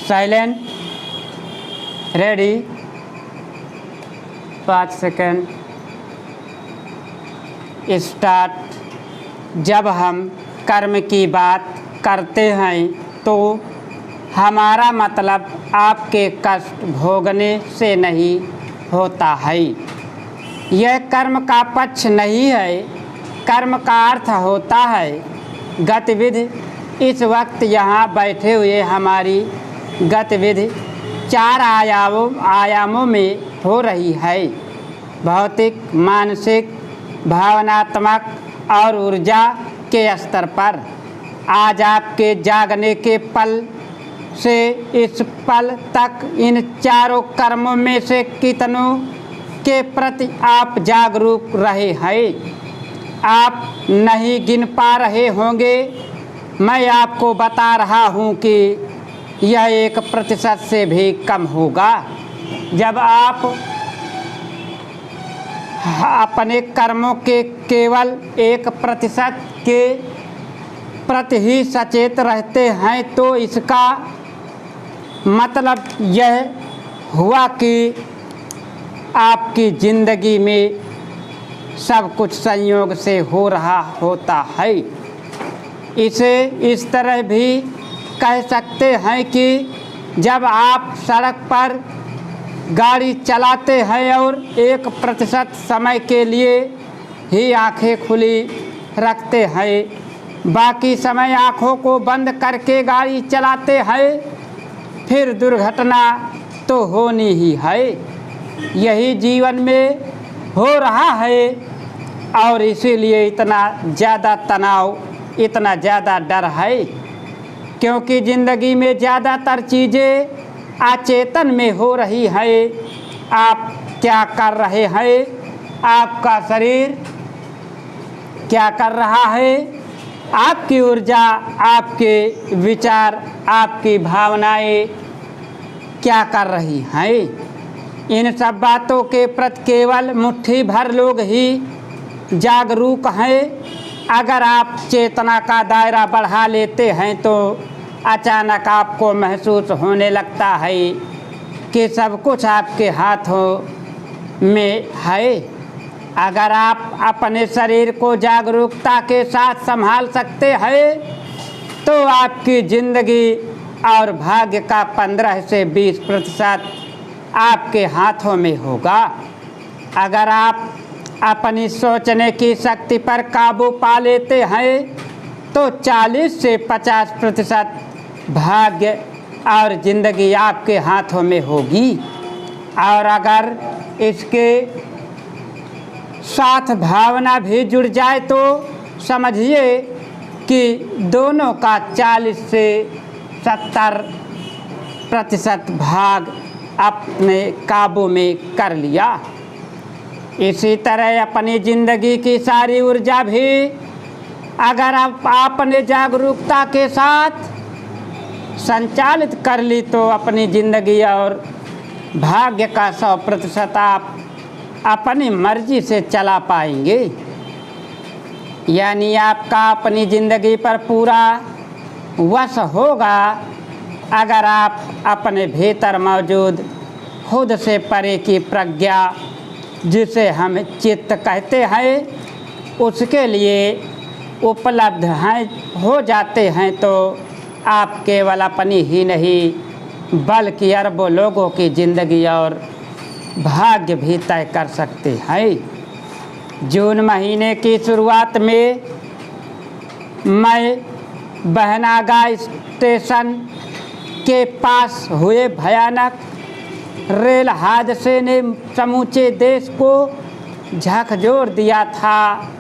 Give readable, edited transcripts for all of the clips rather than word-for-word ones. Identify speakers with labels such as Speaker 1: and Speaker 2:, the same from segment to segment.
Speaker 1: Silent, ready, 5 second, start. जब हम कर्म की बात करते हैं तो हमारा मतलब आपके कष्ट भोगने से नहीं होता है। यह कर्म का पक्ष नहीं है। कर्म का अर्थ होता है गतिविधि। इस वक्त यहाँ बैठे हुए हमारी गतिविधि 4 आयामों में हो रही है, भौतिक, मानसिक, भावनात्मक और ऊर्जा के स्तर पर। आज आपके जागने के पल से इस पल तक इन चारों कर्मों में से कितनों के प्रति आप जागरूक रहे हैं, आप नहीं गिन पा रहे होंगे। मैं आपको बता रहा हूं कि यह 1% से भी कम होगा। जब आप अपने कर्मों के केवल 1% के प्रति ही सचेत रहते हैं तो इसका मतलब यह हुआ कि आपकी ज़िंदगी में सब कुछ संयोग से हो रहा होता है। इसे इस तरह भी कह सकते हैं कि जब आप सड़क पर गाड़ी चलाते हैं और 1% समय के लिए ही आंखें खुली रखते हैं, बाकी समय आंखों को बंद करके गाड़ी चलाते हैं, फिर दुर्घटना तो होनी ही है। यही जीवन में हो रहा है और इसीलिए इतना ज़्यादा तनाव, इतना ज़्यादा डर है, क्योंकि ज़िंदगी में ज़्यादातर चीज़ें अचेतन में हो रही है। आप क्या कर रहे हैं, आपका शरीर क्या कर रहा है, आपकी ऊर्जा, आपके विचार, आपकी भावनाएं क्या कर रही हैं। इन सब बातों के प्रति केवल मुट्ठी भर लोग ही जागरूक हैं। अगर आप चेतना का दायरा बढ़ा लेते हैं तो अचानक आपको महसूस होने लगता है कि सब कुछ आपके हाथों में है। अगर आप अपने शरीर को जागरूकता के साथ संभाल सकते हैं तो आपकी ज़िंदगी और भाग्य का 15 से 20% आपके हाथों में होगा। अगर आप अपनी सोचने की शक्ति पर काबू पा लेते हैं तो 40 से 50% भाग्य और ज़िंदगी आपके हाथों में होगी। और अगर इसके साथ भावना भी जुड़ जाए तो समझिए कि दोनों का 40 से 70% भाग अपने काबू में कर लिया। इसी तरह अपनी ज़िंदगी की सारी ऊर्जा भी अगर आप अपने जागरूकता के साथ संचालित कर ली तो अपनी ज़िंदगी और भाग्य का 100% आप अपनी मर्जी से चला पाएंगे। यानी आपका अपनी ज़िंदगी पर पूरा वश होगा अगर आप अपने भीतर मौजूद खुद से परे की प्रज्ञा, जिसे हम चित्त कहते हैं, उसके लिए उपलब्ध हैं हो जाते हैं तो आप केवल अपनी ही नहीं बल्कि अरबों लोगों की ज़िंदगी और भाग्य भी तय कर सकते हैं। जून महीने की शुरुआत में मैं बहनागा स्टेशन के पास हुए भयानक रेल हादसे ने समूचे देश को झकझोर दिया था,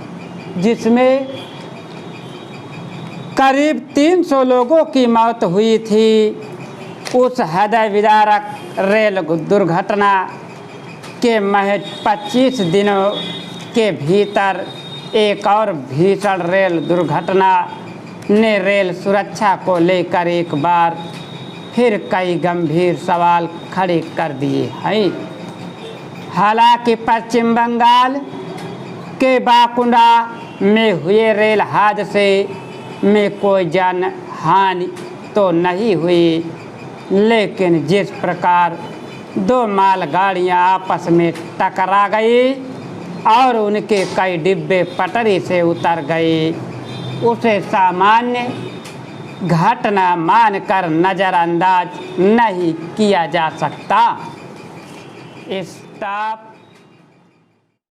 Speaker 1: जिसमें करीब 300 लोगों की मौत हुई थी। उस हृदय विदारक रेल दुर्घटना के महज 25 दिनों के भीतर एक और भीषण रेल दुर्घटना ने रेल सुरक्षा को लेकर एक बार फिर कई गंभीर सवाल खड़े कर दिए हैं। हालांकि पश्चिम बंगाल के बाकुंडा में हुए रेल हादसे में कोई जान हानि तो नहीं हुई, लेकिन जिस प्रकार दो मालगाड़ियां आपस में टकरा गई और उनके कई डिब्बे पटरी से उतर गए, उसे सामान्य घटना मानकर नज़रअंदाज नहीं किया जा सकता। स्टॉप।